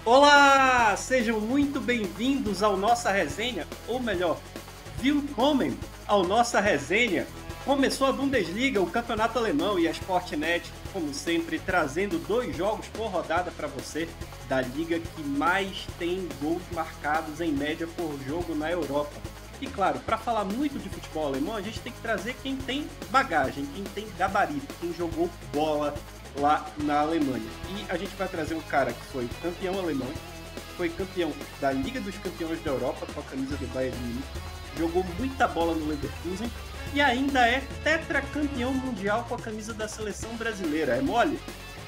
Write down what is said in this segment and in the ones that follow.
Olá! Sejam muito bem-vindos ao Nossa Resenha, ou melhor, willkommen ao Nossa Resenha. Começou a Bundesliga, o campeonato alemão e a Sportnet, como sempre, trazendo 2 jogos por rodada para você, da liga que mais tem gols marcados em média por jogo na Europa. E claro, para falar muito de futebol alemão, a gente tem que trazer quem tem bagagem, quem tem gabarito, quem jogou bola lá na Alemanha. E a gente vai trazer um cara que foi campeão alemão, foi campeão da Liga dos Campeões da Europa com a camisa do Bayern de Munique, jogou muita bola no Leverkusen e ainda é tetracampeão mundial com a camisa da seleção brasileira. É mole?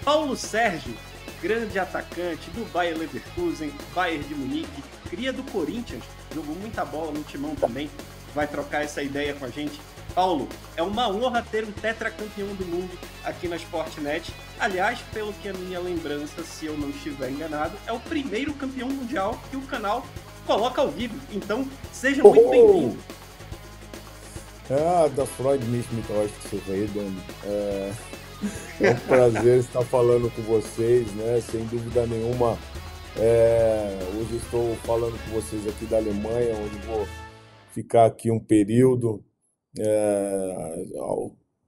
Paulo Sérgio, grande atacante do Bayer Leverkusen, Bayern de Munique, cria do Corinthians, jogou muita bola no Timão também, vai trocar essa ideia com a gente. Paulo, é uma honra ter um tetracampeão do mundo aqui na Sportnet. Aliás, pelo que a minha lembrança, se eu não estiver enganado, é o primeiro campeão mundial que o canal coloca ao vivo. Então, seja muito bem-vindo. Das freut mich, mit euch zu reden. É um prazer estar falando com vocês, né? Sem dúvida nenhuma. Hoje estou falando com vocês aqui da Alemanha, onde vou ficar aqui um período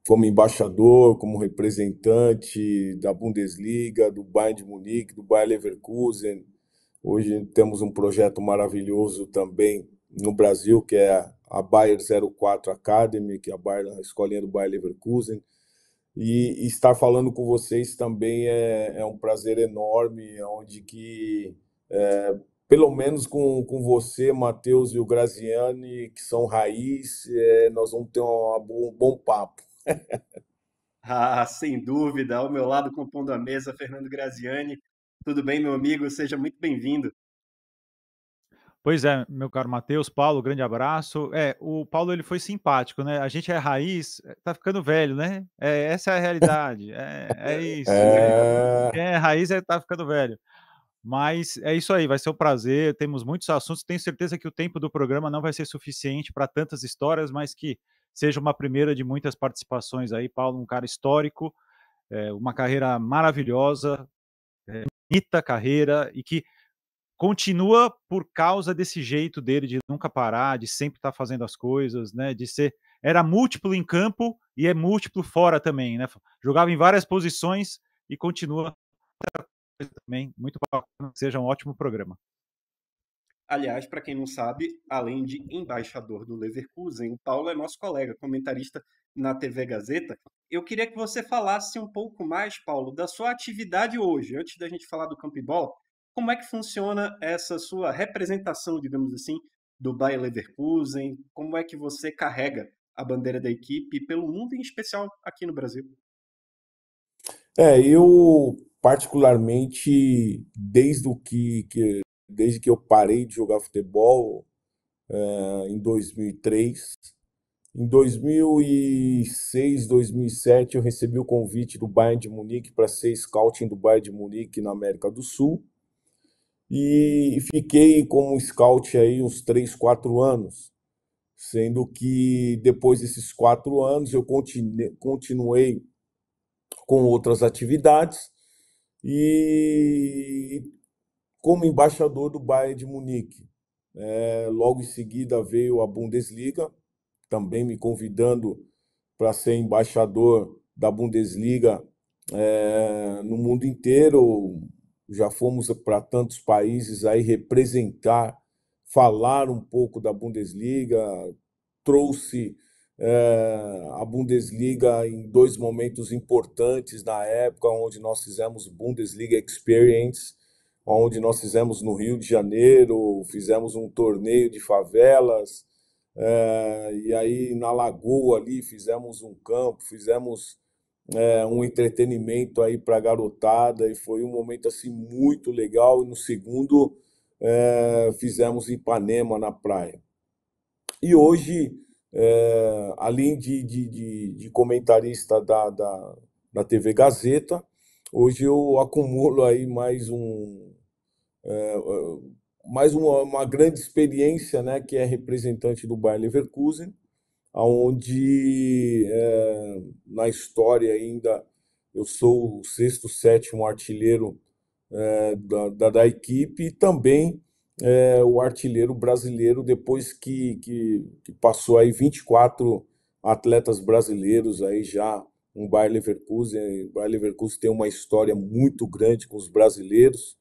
como embaixador, como representante da Bundesliga, do Bayern de Munique, do Bayer Leverkusen. Hoje temos um projeto maravilhoso também no Brasil, que é a Bayer 04 Academy, que é a escolinha do Bayer Leverkusen. E estar falando com vocês também é um prazer enorme, onde que, pelo menos com você, Matheus e o Graziani, que são raiz, nós vamos ter um bom papo. Ah, sem dúvida, ao meu lado, compondo a mesa, Fernando Graziani. Tudo bem, meu amigo? Seja muito bem-vindo. Pois é, meu caro Matheus, Paulo, grande abraço. O Paulo ele foi simpático, né? A gente é raiz, tá ficando velho, né? Essa é a realidade. É isso. Quem é raiz tá ficando velho. Mas é isso aí, vai ser um prazer. Temos muitos assuntos. Tenho certeza que o tempo do programa não vai ser suficiente para tantas histórias, mas que seja uma primeira de muitas participações aí. Paulo, um cara histórico, uma carreira maravilhosa, bonita carreira e que continua por causa desse jeito dele de nunca parar, de sempre estar fazendo as coisas, né, de ser era múltiplo em campo e é múltiplo fora também, né, jogava em várias posições e continua também, muito bacana, que seja um ótimo programa. Aliás, para quem não sabe, além de embaixador do Leverkusen, o Paulo é nosso colega, comentarista na TV Gazeta. Eu queria que você falasse um pouco mais, Paulo, da sua atividade hoje, antes da gente falar do campo e bola. Como é que funciona essa sua representação, digamos assim, do Bayer Leverkusen? Como é que você carrega a bandeira da equipe pelo mundo, em especial aqui no Brasil? Eu particularmente, desde que eu parei de jogar futebol, em 2003, em 2006, 2007, eu recebi o convite do Bayern de Munique para ser scouting do Bayern de Munique na América do Sul. E fiquei como scout aí uns 3, 4 anos, sendo que depois desses 4 anos eu continuei com outras atividades e como embaixador do Bayern de Munique. Logo em seguida veio a Bundesliga, também me convidando para ser embaixador da Bundesliga no mundo inteiro. Já fomos para tantos países aí representar, falar um pouco da Bundesliga, trouxe a Bundesliga em 2 momentos importantes na época, onde nós fizemos Bundesliga Experience, onde nós fizemos no Rio de Janeiro, fizemos um torneio de favelas, e aí na Lagoa ali fizemos um campo, fizemos um entretenimento aí para a garotada e foi um momento assim muito legal. E no segundo fizemos em Ipanema, na praia. E hoje, além de comentarista da TV Gazeta, hoje eu acumulo aí mais uma grande experiência, né, que é representante do Bayer Leverkusen, onde na história ainda eu sou o 6º, 7º artilheiro da equipe, e também o artilheiro brasileiro, depois que passou aí 24 atletas brasileiros aí já no Bayer Leverkusen. O Bayer Leverkusen tem uma história muito grande com os brasileiros,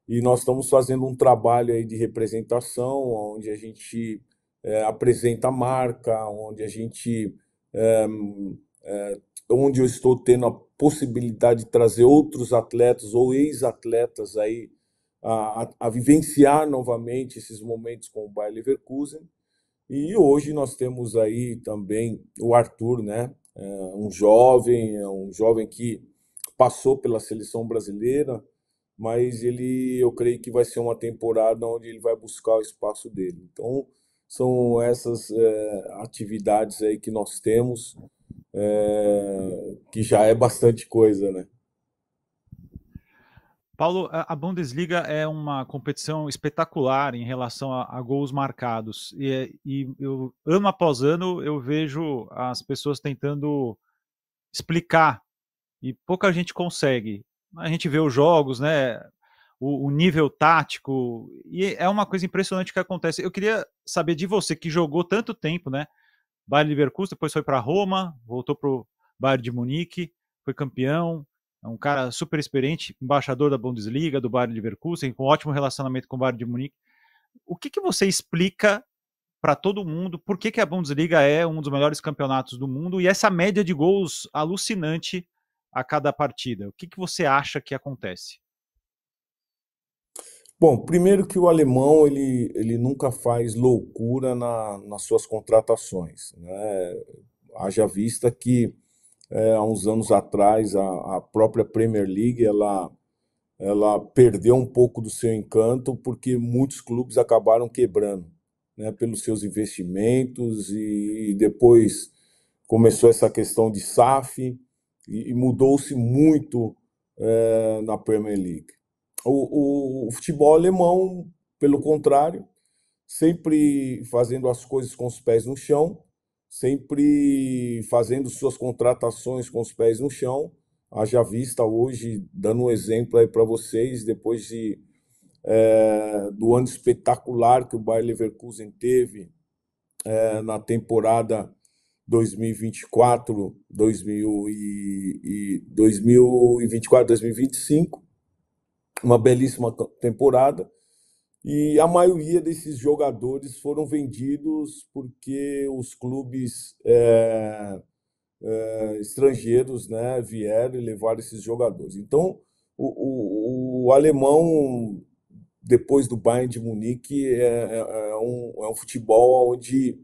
e nós estamos fazendo um trabalho aí de representação, onde a gente apresenta a marca, onde a gente é, onde eu estou tendo a possibilidade de trazer outros atletas ou ex-atletas aí a vivenciar novamente esses momentos com o Bayer Leverkusen. E hoje nós temos aí também o Arthur, né? Um jovem que passou pela seleção brasileira, mas eu creio que vai ser uma temporada onde ele vai buscar o espaço dele. Então, são essas atividades aí que nós temos, que já é bastante coisa, né? Paulo, a Bundesliga é uma competição espetacular em relação a gols marcados. E eu, ano após ano, eu vejo as pessoas tentando explicar e pouca gente consegue. A gente vê os jogos, né? O nível tático, e é uma coisa impressionante que acontece. Eu queria saber de você, que jogou tanto tempo, né? Bayer Leverkusen, depois foi para Roma, voltou para o Bayern de Munique, foi campeão, é um cara super experiente, embaixador da Bundesliga, do Bayern Leverkusen, com ótimo relacionamento com o Bayern de Munique. O que você explica para todo mundo por que a Bundesliga é um dos melhores campeonatos do mundo e essa média de gols alucinante a cada partida? O que você acha que acontece? Bom, primeiro que o alemão ele nunca faz loucura nas suas contratações, né? Haja vista que há uns anos atrás a própria Premier League ela perdeu um pouco do seu encanto porque muitos clubes acabaram quebrando, né, pelos seus investimentos, e depois começou essa questão de SAF e mudou-se muito na Premier League. O futebol alemão, pelo contrário, sempre fazendo as coisas com os pés no chão, sempre fazendo suas contratações com os pés no chão. Haja vista hoje, dando um exemplo aí para vocês, depois do ano espetacular que o Bayer Leverkusen teve na temporada 2024, 2025, uma belíssima temporada, e a maioria desses jogadores foram vendidos porque os clubes estrangeiros, né, vieram e levaram esses jogadores. Então, o alemão, depois do Bayern de Munique, é um futebol onde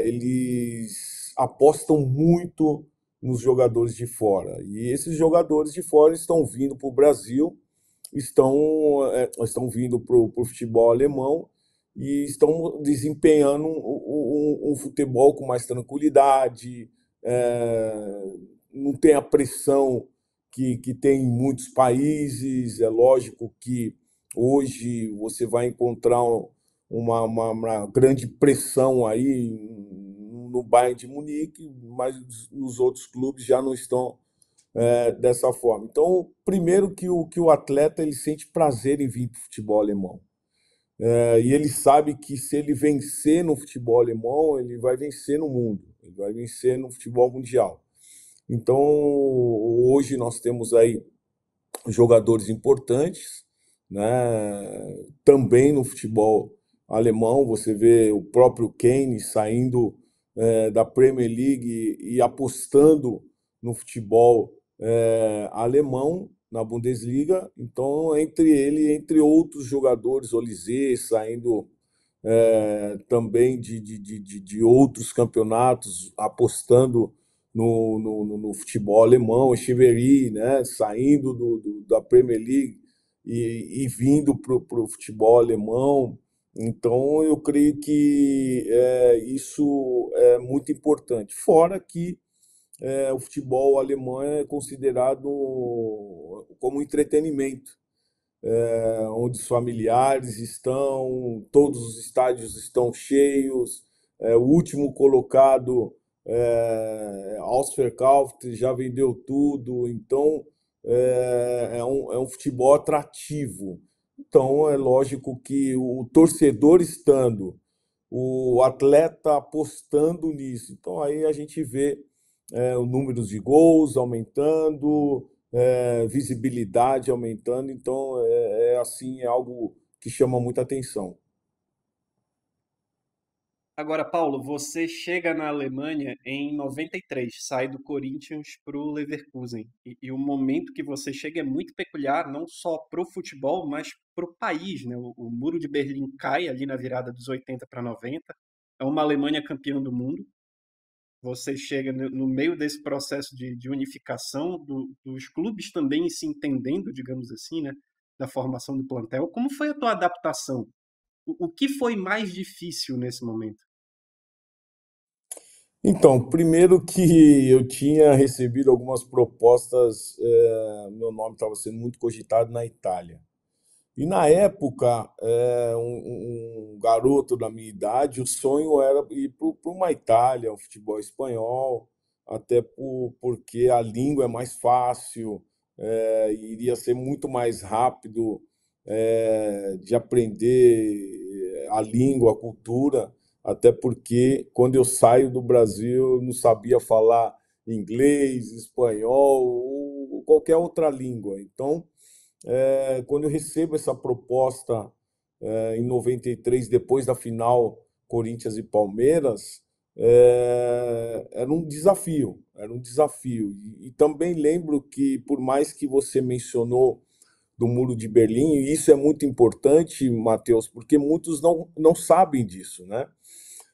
eles apostam muito nos jogadores de fora. E esses jogadores de fora estão vindo para o Brasil, estão vindo para o futebol alemão e estão desempenhando um futebol com mais tranquilidade, não tem a pressão que tem em muitos países. É lógico que hoje você vai encontrar uma grande pressão aí no Bayern de Munique, mas os outros clubes já não estão dessa forma. Então, primeiro que o atleta ele sente prazer em vir para o futebol alemão. E ele sabe que se ele vencer no futebol alemão, ele vai vencer no mundo, ele vai vencer no futebol mundial. Então, hoje nós temos aí jogadores importantes, né? Também no futebol alemão, você vê o próprio Kane saindo da Premier League e apostando no futebol alemão, na Bundesliga. Então, entre outros jogadores, Olise saindo também de outros campeonatos, apostando no futebol alemão, Echeverri, né, saindo da Premier League e vindo para o futebol alemão. Então, eu creio que isso é muito importante. Fora que o futebol alemão é considerado como entretenimento, onde os familiares estão, todos os estádios estão cheios, o último colocado, Ausverkauft, já vendeu tudo. Então, é um futebol atrativo. Então, é lógico que o torcedor estando, o atleta apostando nisso. Então, aí a gente vê o número de gols aumentando, visibilidade aumentando. Então, assim, é algo que chama muita atenção. Agora, Paulo, você chega na Alemanha em 93, sai do Corinthians para o Leverkusen. E o momento que você chega é muito peculiar, não só para o futebol, mas para o país, né? O Muro de Berlim cai ali na virada dos 80 para 90. É uma Alemanha campeã do mundo. Você chega no meio desse processo de unificação, dos clubes também se entendendo, digamos assim, né? Da formação do plantel. Como foi a tua adaptação? O que foi mais difícil nesse momento? Então, primeiro que eu tinha recebido algumas propostas, meu nome estava sendo muito cogitado na Itália. E na época, um garoto da minha idade, o sonho era ir para uma Itália, o futebol espanhol, até porque a língua é mais fácil, iria ser muito mais rápido de aprender a língua, a cultura, até porque quando eu saio do Brasil, eu não sabia falar inglês, espanhol ou qualquer outra língua. Então, quando eu recebo essa proposta em 93, depois da final Corinthians e Palmeiras, era um desafio, era um desafio. E também lembro que, por mais que você mencionou do Muro de Berlim, e isso é muito importante, Matheus, porque muitos não sabem disso, né?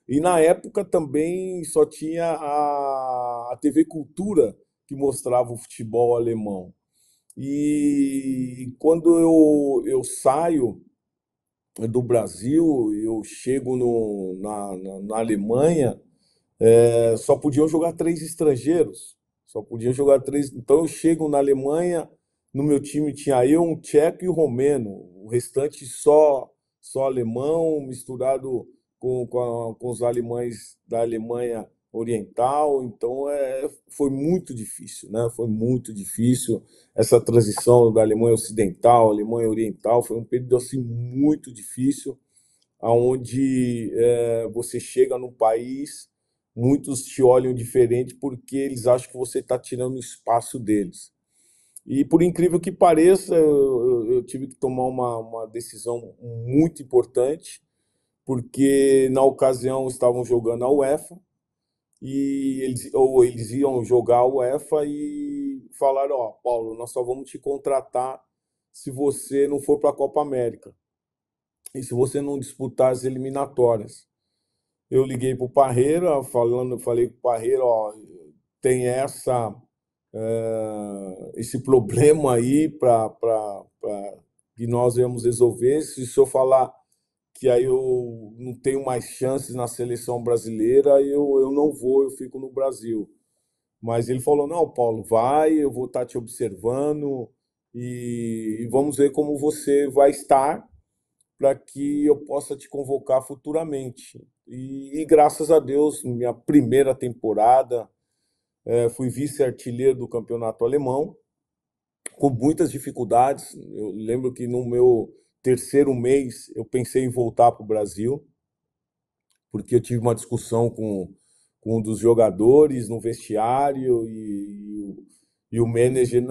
E na época também só tinha a TV Cultura que mostrava o futebol alemão. E quando eu saio do Brasil, eu chego na Alemanha, só podiam jogar três estrangeiros. Só podiam jogar três. Então eu chego na Alemanha, no meu time tinha eu, um tcheco e um romeno. O restante só alemão, misturado com os alemães da Alemanha Oriental. Então foi muito difícil, né? Foi muito difícil essa transição da Alemanha Ocidental, Alemanha Oriental. Foi um período assim muito difícil, aonde você chega num país, muitos te olham diferente porque eles acham que você está tirando o espaço deles. E por incrível que pareça, eu tive que tomar uma decisão muito importante, porque na ocasião estavam jogando a UEFA e eles iam jogar a UEFA e falaram: ó, Paulo, nós só vamos te contratar se você não for para a Copa América e se você não disputar as eliminatórias. Eu liguei para o Parreira, falei com o Parreira: ó, tem esse problema aí para que nós vamos resolver. Se o senhor falar que aí eu não tenho mais chances na seleção brasileira, eu não vou, eu fico no Brasil. Mas ele falou: não, Paulo, vai, eu vou estar te observando e vamos ver como você vai estar para que eu possa te convocar futuramente. E graças a Deus, minha primeira temporada, fui vice-artilheiro do campeonato alemão, com muitas dificuldades. Eu lembro que no meu terceiro mês eu pensei em voltar para o Brasil, porque eu tive uma discussão com um dos jogadores no vestiário e o manager.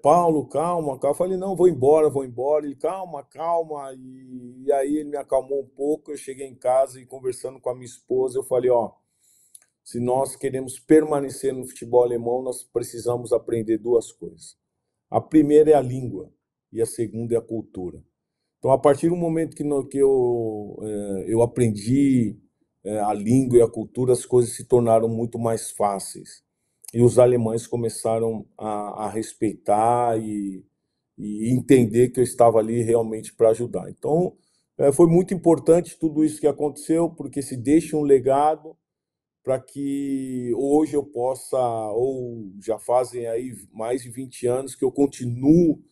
Paulo, calma, calma. Eu falei: não, vou embora, vou embora. Ele: calma, calma. E aí ele me acalmou um pouco. Eu cheguei em casa e, conversando com a minha esposa, eu falei: ó, se nós queremos permanecer no futebol alemão, nós precisamos aprender duas coisas. A primeira é a língua e a segunda é a cultura. Então, a partir do momento que eu aprendi a língua e a cultura, as coisas se tornaram muito mais fáceis. E os alemães começaram a respeitar e entender que eu estava ali realmente para ajudar. Então, foi muito importante tudo isso que aconteceu, porque se deixa um legado para que hoje eu possa, ou já fazem aí mais de 20 anos que eu continuo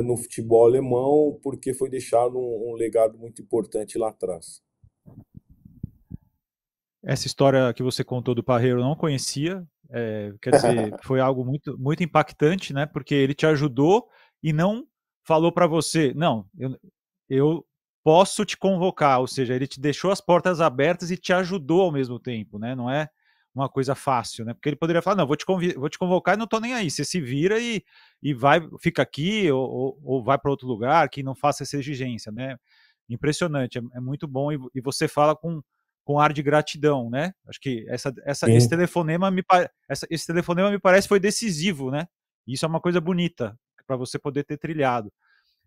no futebol alemão, porque foi deixado um legado muito importante lá atrás. Essa história que você contou do Parreira eu não conhecia, Quer dizer, foi algo muito, muito impactante, né? Porque ele te ajudou e não falou para você, não, eu posso te convocar, ou seja, ele te deixou as portas abertas e te ajudou ao mesmo tempo, né? Não é uma coisa fácil, né? Porque ele poderia falar, não, vou te convocar e não tô nem aí, você se vira e vai, fica aqui ou vai para outro lugar, que não faça essa exigência, né? Impressionante, é muito bom e você fala com ar de gratidão, né? Acho que esse Sim. telefonema esse telefonema me parece foi decisivo, né? Isso é uma coisa bonita para você poder ter trilhado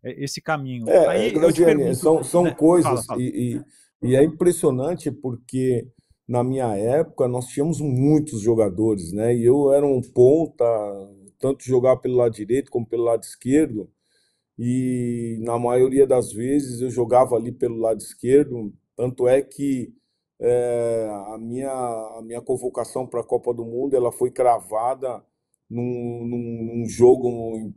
esse caminho. Aí eu te Graziani, pergunto, são né? Fala, coisas, fala. e é impressionante porque na minha época nós tínhamos muitos jogadores, né? E eu era um ponta, tanto jogar pelo lado direito como pelo lado esquerdo, e na maioria das vezes eu jogava ali pelo lado esquerdo, tanto é que a minha convocação para a Copa do Mundo ela foi cravada num jogo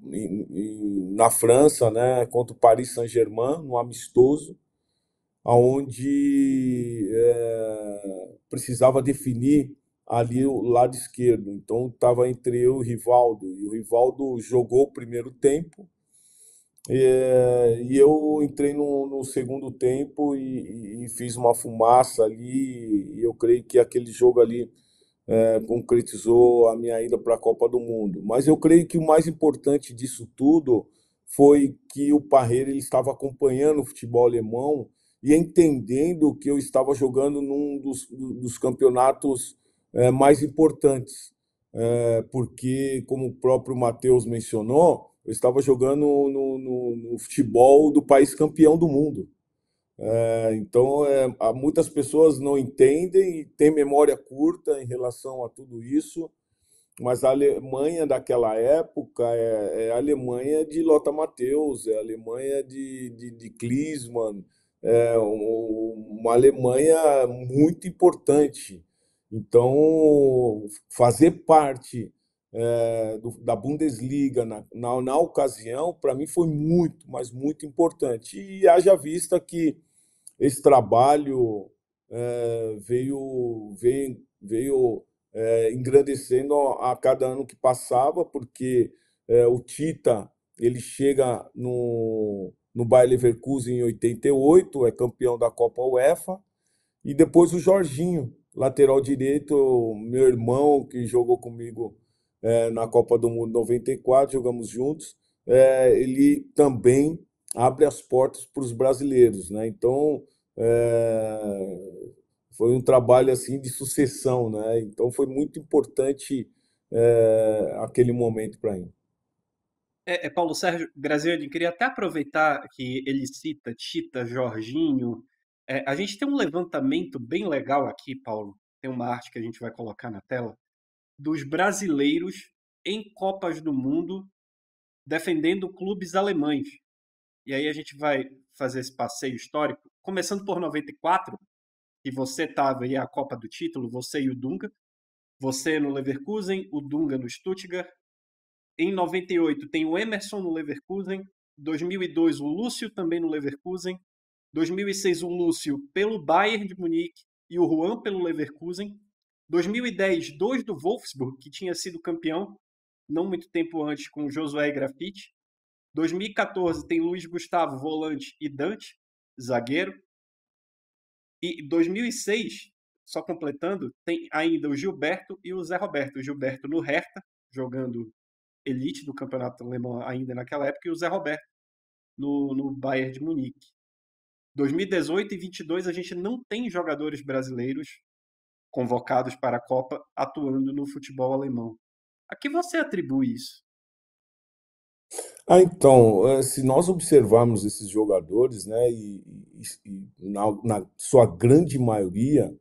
na França, né, contra o Paris Saint-Germain, no amistoso, onde precisava definir ali o lado esquerdo. Então estava entre eu e o Rivaldo, e o Rivaldo jogou o primeiro tempo e eu entrei no segundo tempo e fiz uma fumaça ali. E eu creio que aquele jogo ali concretizou a minha ida para a Copa do Mundo. Mas eu creio que o mais importante disso tudo foi que o Parreira ele estava acompanhando o futebol alemão e entendendo que eu estava jogando num dos campeonatos mais importantes. Porque, como o próprio Matheus mencionou, eu estava jogando no futebol do país campeão do mundo. Então, muitas pessoas não entendem e têm memória curta em relação a tudo isso, mas a Alemanha daquela época é a Alemanha de Lothar Matthäus, é a Alemanha de Klinsmann, uma Alemanha muito importante. Então, fazer parte da Bundesliga na ocasião, para mim foi muito, mas muito importante. E haja vista que esse trabalho veio engrandecendo a cada ano que passava, porque o Tita ele chega no Bayer Leverkusen em 88, é campeão da Copa UEFA, e depois o Jorginho, lateral direito, meu irmão que jogou comigo na Copa do Mundo 94, jogamos juntos, ele também abre as portas para os brasileiros, né? Então foi um trabalho assim de sucessão, né? Então foi muito importante aquele momento para mim. Paulo Sérgio Graziani, queria até aproveitar que ele cita Tita, Jorginho. A gente tem um levantamento bem legal aqui, Paulo. Tem uma arte que a gente vai colocar na tela, dos brasileiros em Copas do Mundo defendendo clubes alemães. E aí a gente vai fazer esse passeio histórico, começando por 94, que você estava aí a Copa do Título, você e o Dunga. Você no Leverkusen, o Dunga no Stuttgart. Em 98 tem o Emerson no Leverkusen. 2002 o Lúcio também no Leverkusen. 2006 o Lúcio pelo Bayern de Munique e o Juan pelo Leverkusen. 2010 dois do Wolfsburg, que tinha sido campeão não muito tempo antes com o Josué Grafite. 2014 tem Luiz Gustavo, volante, e Dante, zagueiro. E 2006, só completando, tem ainda o Gilberto e o Zé Roberto. O Gilberto no Hertha, jogando elite do campeonato alemão ainda naquela época, e o Zé Roberto no Bayern de Munique. 2018 e 22 a gente não tem jogadores brasileiros convocados para a Copa atuando no futebol alemão. A que você atribui isso? Então, se nós observarmos esses jogadores, né, e na sua grande maioria,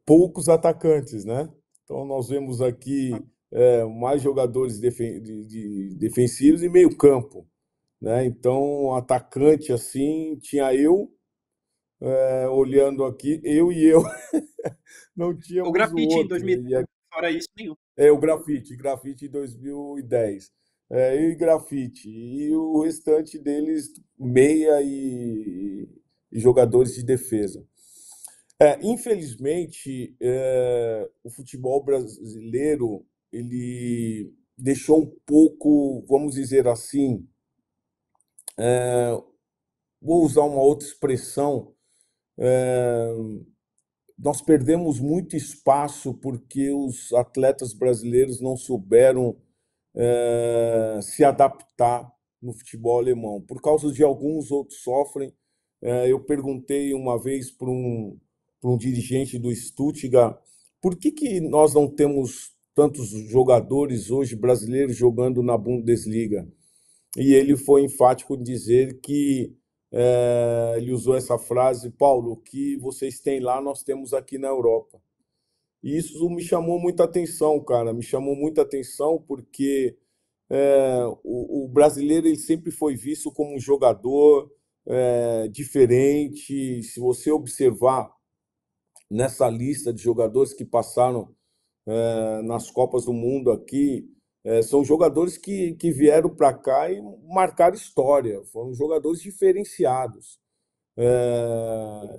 poucos atacantes, né? Então nós vemos aqui mais jogadores defensivos e meio campo, né? Então atacante assim tinha eu olhando aqui, eu e eu não O tínhamos o Grafite em outro. 2010, fora isso, nenhum. O grafite em 2010. E grafite. E o restante deles, meia e jogadores de defesa. Infelizmente, o futebol brasileiro ele deixou um pouco, vamos dizer assim, vou usar uma outra expressão, nós perdemos muito espaço porque os atletas brasileiros não souberam se adaptar no futebol alemão. Por causa de alguns outros sofrem. Eu perguntei uma vez para um dirigente do Stuttgart por que nós não temos tantos jogadores hoje brasileiros jogando na Bundesliga. E ele foi enfático em dizer que ele usou essa frase: Paulo, o que vocês têm lá, nós temos aqui na Europa. E isso me chamou muita atenção, cara. Me chamou muita atenção porque o brasileiro ele sempre foi visto como um jogador diferente. Se você observar nessa lista de jogadores que passaram nas Copas do Mundo aqui, são jogadores que vieram para cá e marcaram história. Foram jogadores diferenciados.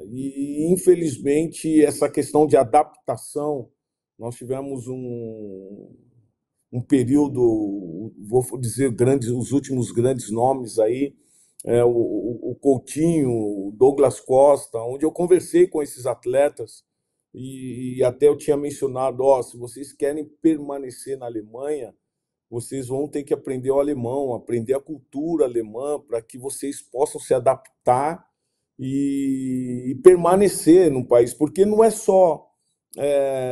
E, infelizmente, essa questão de adaptação, nós tivemos um período, vou dizer grandes, os últimos grandes nomes aí, o Coutinho, o Douglas Costa, onde eu conversei com esses atletas e até eu tinha mencionado, se vocês querem permanecer na Alemanha, vocês vão ter que aprender o alemão, aprender a cultura alemã, para que vocês possam se adaptar e permanecer no país, porque não é só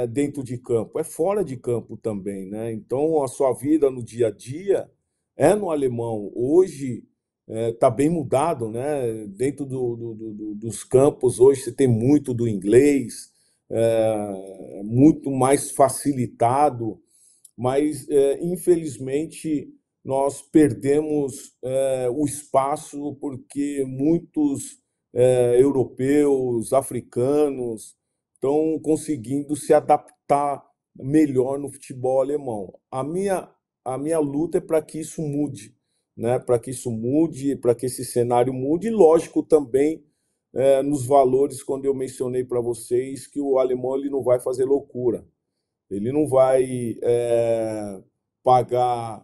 dentro de campo, é fora de campo também, né? Então, a sua vida no dia a dia é no alemão. Hoje está bem mudado, né? Dentro dos campos, hoje você tem muito do inglês, muito mais facilitado, mas, infelizmente, nós perdemos o espaço porque muitos europeus, africanos, estão conseguindo se adaptar melhor no futebol alemão. A minha luta é para que isso mude, né? Para que isso mude, para que esse cenário mude, e lógico também nos valores, quando eu mencionei para vocês que o alemão ele não vai fazer loucura, ele não vai pagar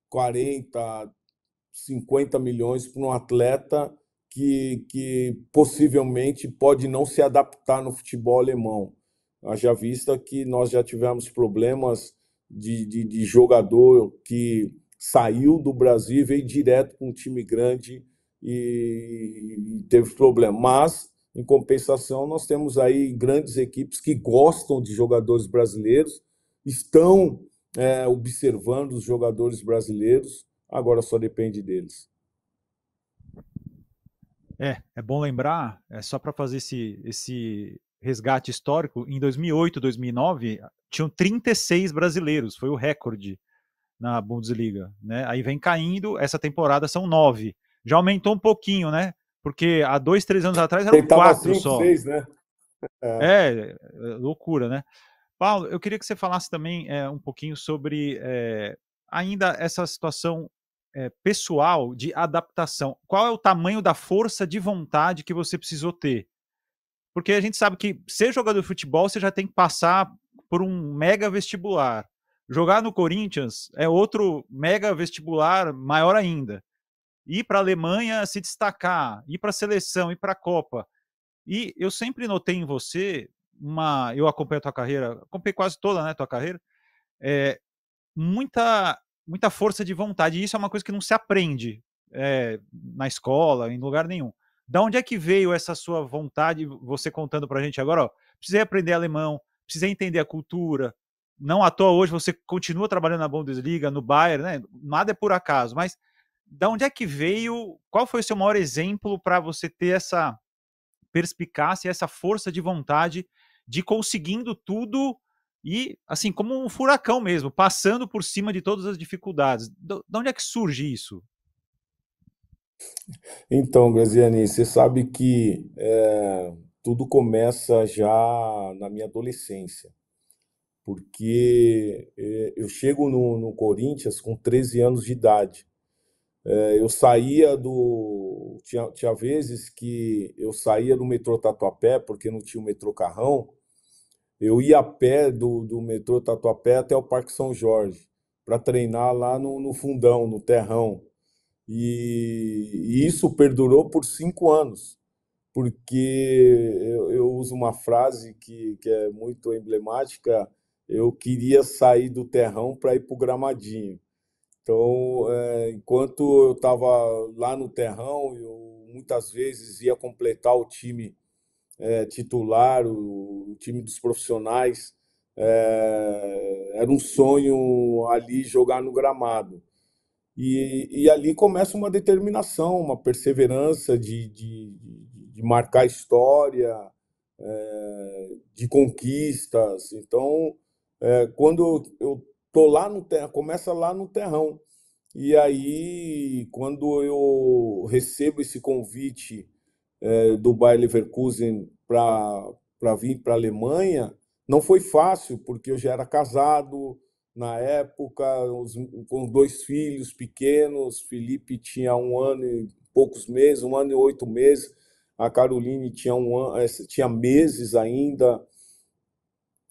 40, 50 milhões para um atleta que possivelmente pode não se adaptar no futebol alemão. Haja vista que nós já tivemos problemas de jogador que saiu do Brasil e veio direto para um time grande e teve problema. Mas, em compensação, nós temos aí grandes equipes que gostam de jogadores brasileiros, estão observando os jogadores brasileiros, agora só depende deles. É bom lembrar, só para fazer esse resgate histórico, em 2008, 2009, tinham 36 brasileiros, foi o recorde na Bundesliga, né? Aí vem caindo, essa temporada são 9. Já aumentou um pouquinho, né? Porque há 2, 3 anos atrás eram 4 5, só. 6, né? Loucura, né? Paulo, eu queria que você falasse também um pouquinho sobre ainda essa situação pessoal de adaptação. Qual é o tamanho da força de vontade que você precisou ter? Porque a gente sabe que ser jogador de futebol você já tem que passar por um mega vestibular. Jogar no Corinthians é outro mega vestibular maior ainda. Ir para a Alemanha, se destacar, ir para a seleção, ir para a Copa. E eu sempre notei em você eu acompanho a tua carreira, acompanhei quase toda, né, a tua carreira, muita força de vontade. E isso é uma coisa que não se aprende na escola, em lugar nenhum. Da onde é que veio essa sua vontade, você contando pra gente agora, precisei aprender alemão, precisei entender a cultura, não à toa hoje você continua trabalhando na Bundesliga, no Bayern, né? Nada é por acaso, mas da onde é que veio, qual foi o seu maior exemplo para você ter essa perspicácia, essa força de vontade de conseguindo tudo e, assim, como um furacão mesmo, passando por cima de todas as dificuldades. De onde é que surge isso? Então, Graziani, você sabe que tudo começa já na minha adolescência, porque eu chego no Corinthians com 13 anos de idade. Eu saía do. Tinha vezes que eu saía do metrô Tatuapé, porque não tinha o metrô Carrão. Eu ia a pé do metrô Tatuapé até o Parque São Jorge, para treinar lá no fundão, no terrão. E isso perdurou por 5 anos, porque eu uso uma frase que é muito emblemática: eu queria sair do terrão para ir para o gramadinho. Então, enquanto eu estava lá no terrão, eu muitas vezes ia completar o time titular, o time dos profissionais. Era um sonho ali jogar no gramado. E ali começa uma determinação, uma perseverança de marcar história, de conquistas. Então, quando eu tô lá no terrão, começa lá no terrão. E aí, quando eu recebo esse convite do Bayer Leverkusen para vir para a Alemanha, não foi fácil, porque eu já era casado na época, com 2 filhos pequenos. Felipe tinha 1 ano e poucos meses, 1 ano e 8 meses. A Caroline tinha tinha meses ainda.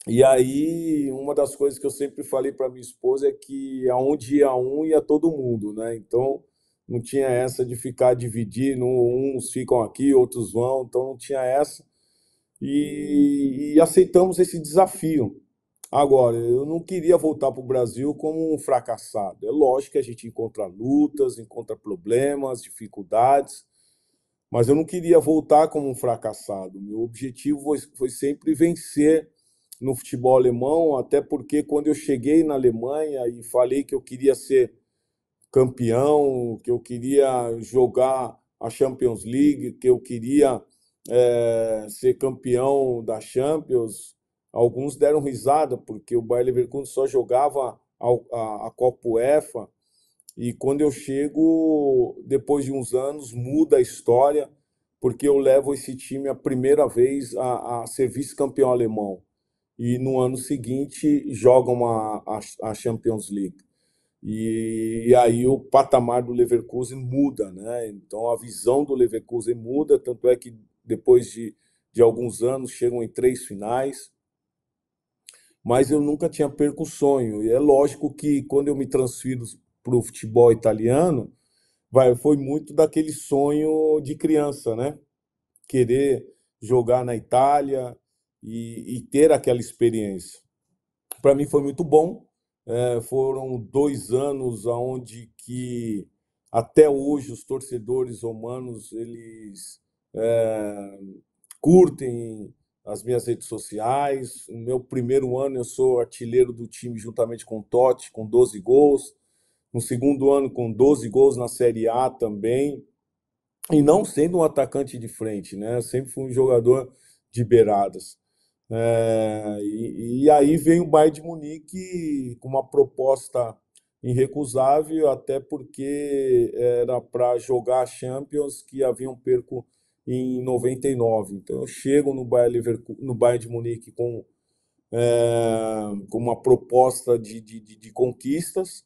E aí, uma das coisas que eu sempre falei para minha esposa é que aonde ia um, ia todo mundo, né? Então, não tinha essa de ficar dividindo, uns ficam aqui, outros vão, então não tinha essa. E aceitamos esse desafio. Agora, eu não queria voltar para o Brasil como um fracassado. É lógico que a gente encontra lutas, encontra problemas, dificuldades, mas eu não queria voltar como um fracassado. Meu objetivo foi sempre vencer no futebol alemão, até porque quando eu cheguei na Alemanha e falei que eu queria ser campeão, que eu queria jogar a Champions League, que eu queria ser campeão da Champions, alguns deram risada, porque o Bayer Leverkusen só jogava a Copa UEFA. E quando eu chego, depois de uns anos, muda a história, porque eu levo esse time a primeira vez a ser vice-campeão alemão. E no ano seguinte jogam a Champions League. E aí o patamar do Leverkusen muda, né? Então a visão do Leverkusen muda, tanto é que depois de alguns anos chegam em 3 finais. Mas eu nunca tinha perco o sonho. E é lógico que quando eu me transfiro para o futebol italiano, foi muito daquele sonho de criança, né? Querer jogar na Itália e ter aquela experiência. Para mim foi muito bom. Foram 2 anos onde que até hoje os torcedores romanos eles curtem as minhas redes sociais. No meu primeiro ano eu sou artilheiro do time juntamente com o Totti, com 12 gols. No segundo ano com 12 gols na Série A também. E não sendo um atacante de frente, né? Eu sempre fui um jogador de beiradas. E aí vem o Bayern de Munique com uma proposta irrecusável, até porque era para jogar a Champions que haviam perco em 99. Então eu chego no Bayern de Munique com uma proposta de conquistas,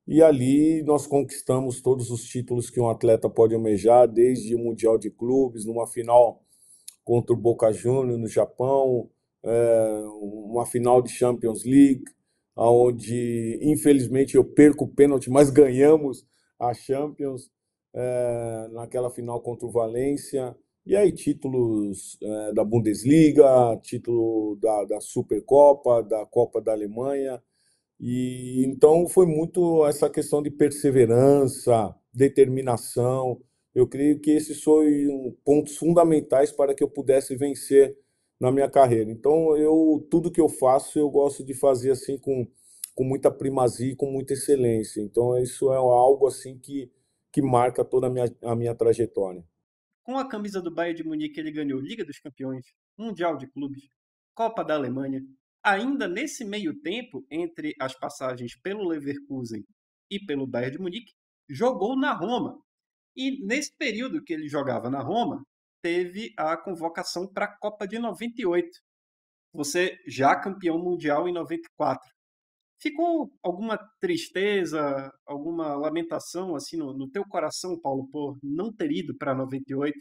e ali nós conquistamos todos os títulos que um atleta pode almejar, desde o Mundial de Clubes, numa final contra o Boca Juniors no Japão, uma final de Champions League, onde infelizmente eu perco o pênalti, mas ganhamos a Champions naquela final contra o Valência. E aí títulos da Bundesliga, título da Supercopa, da Copa da Alemanha. E então foi muito essa questão de perseverança, determinação. Eu creio que esses foram pontos fundamentais para que eu pudesse vencer na minha carreira. Então, tudo que eu faço, eu gosto de fazer assim com muita primazia e com muita excelência. Então, isso é algo assim que marca toda a minha trajetória. Com a camisa do Bayern de Munique, ele ganhou Liga dos Campeões, Mundial de Clubes, Copa da Alemanha. Ainda nesse meio tempo, entre as passagens pelo Leverkusen e pelo Bayern de Munique, jogou na Roma. E nesse período que ele jogava na Roma, teve a convocação para a Copa de 98. Você já campeão mundial em 94. Ficou alguma tristeza, alguma lamentação assim no teu coração, Paulo, por não ter ido para 98,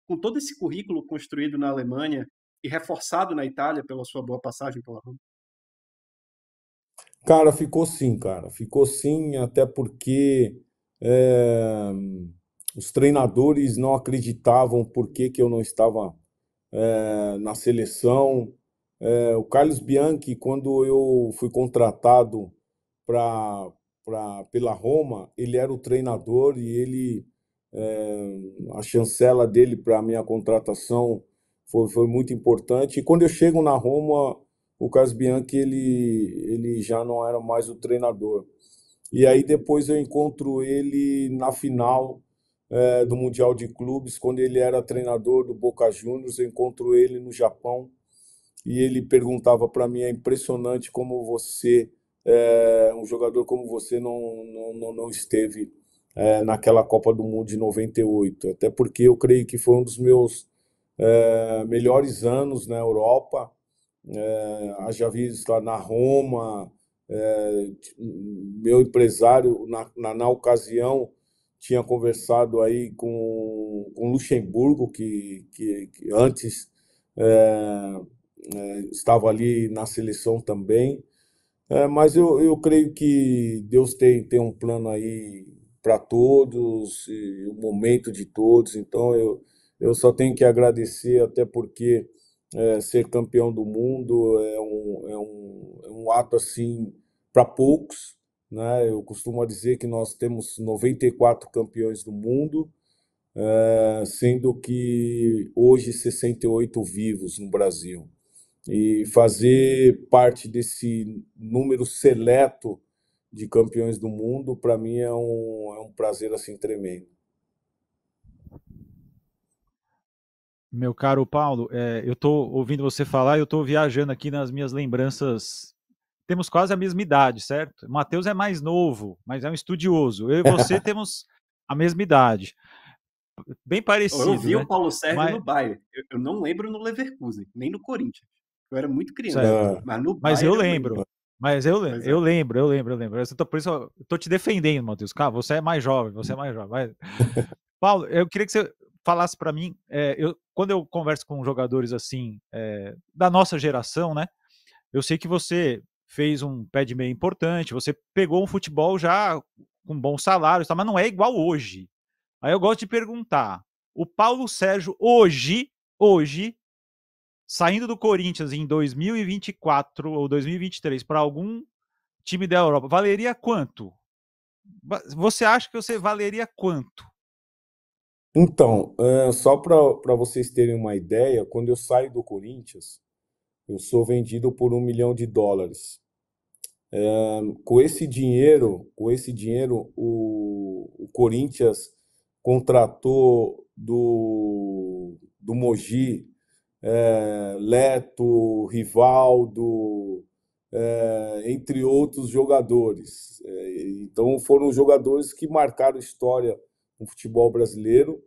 com todo esse currículo construído na Alemanha e reforçado na Itália pela sua boa passagem pela Roma? Cara, ficou sim, cara. Ficou sim, até porque é, os treinadores não acreditavam por que eu não estava na seleção. O Carlos Bianchi, quando eu fui contratado pra, pela Roma, ele era o treinador e a chancela dele para a minha contratação foi muito importante. E quando eu chego na Roma, o Carlos Bianchi ele já não era mais o treinador. E aí depois eu encontro ele na final do Mundial de Clubes, quando ele era treinador do Boca Juniors, eu encontro ele no Japão e ele perguntava para mim: é impressionante como você, um jogador como você, não esteve naquela Copa do Mundo de 98. Até porque eu creio que foi um dos meus melhores anos na Europa. Haja visto na Roma, meu empresário, na ocasião, tinha conversado aí com Luxemburgo, que antes é, estava ali na seleção também. Mas eu creio que Deus tem um plano aí para todos, e o momento de todos, então eu só tenho que agradecer, até porque ser campeão do mundo é um ato assim para poucos, né? Eu costumo dizer que nós temos 94 campeões do mundo, sendo que hoje 68 vivos no Brasil. E fazer parte desse número seleto de campeões do mundo, para mim é um prazer assim tremendo. Meu caro Paulo, eu estou ouvindo você falar e eu estou viajando aqui nas minhas lembranças. Temos quase a mesma idade, certo? O Matheus é mais novo, mas é um estudioso. Eu e você temos a mesma idade. Bem Eu parecido, vi o né? Paulo Sérgio Mas, no Bayern. Eu não lembro no Leverkusen, nem no Corinthians. Eu era muito criança. certo. É, Mas no Mas eu Bayern eu lembro. lembro. Mas eu, Pois é. eu lembro, eu lembro, eu lembro. Por isso eu tô te defendendo, Matheus. Cara, você é mais jovem, você é mais jovem. Paulo, eu queria que você falasse para mim, quando eu converso com jogadores assim, da nossa geração, né? Eu sei que você fez um pé de meia importante, você pegou um futebol já com bons salários, tá? Mas não é igual hoje. Aí eu gosto de perguntar, o Paulo Sérgio hoje, saindo do Corinthians em 2024 ou 2023 para algum time da Europa, valeria quanto? Você acha que você valeria quanto? então, só para vocês terem uma ideia, quando eu saio do Corinthians, eu sou vendido por US$ 1 milhão. Com esse dinheiro, o Corinthians contratou do Mogi, Leto, Rivaldo, entre outros jogadores. Então foram jogadores que marcaram história no futebol brasileiro,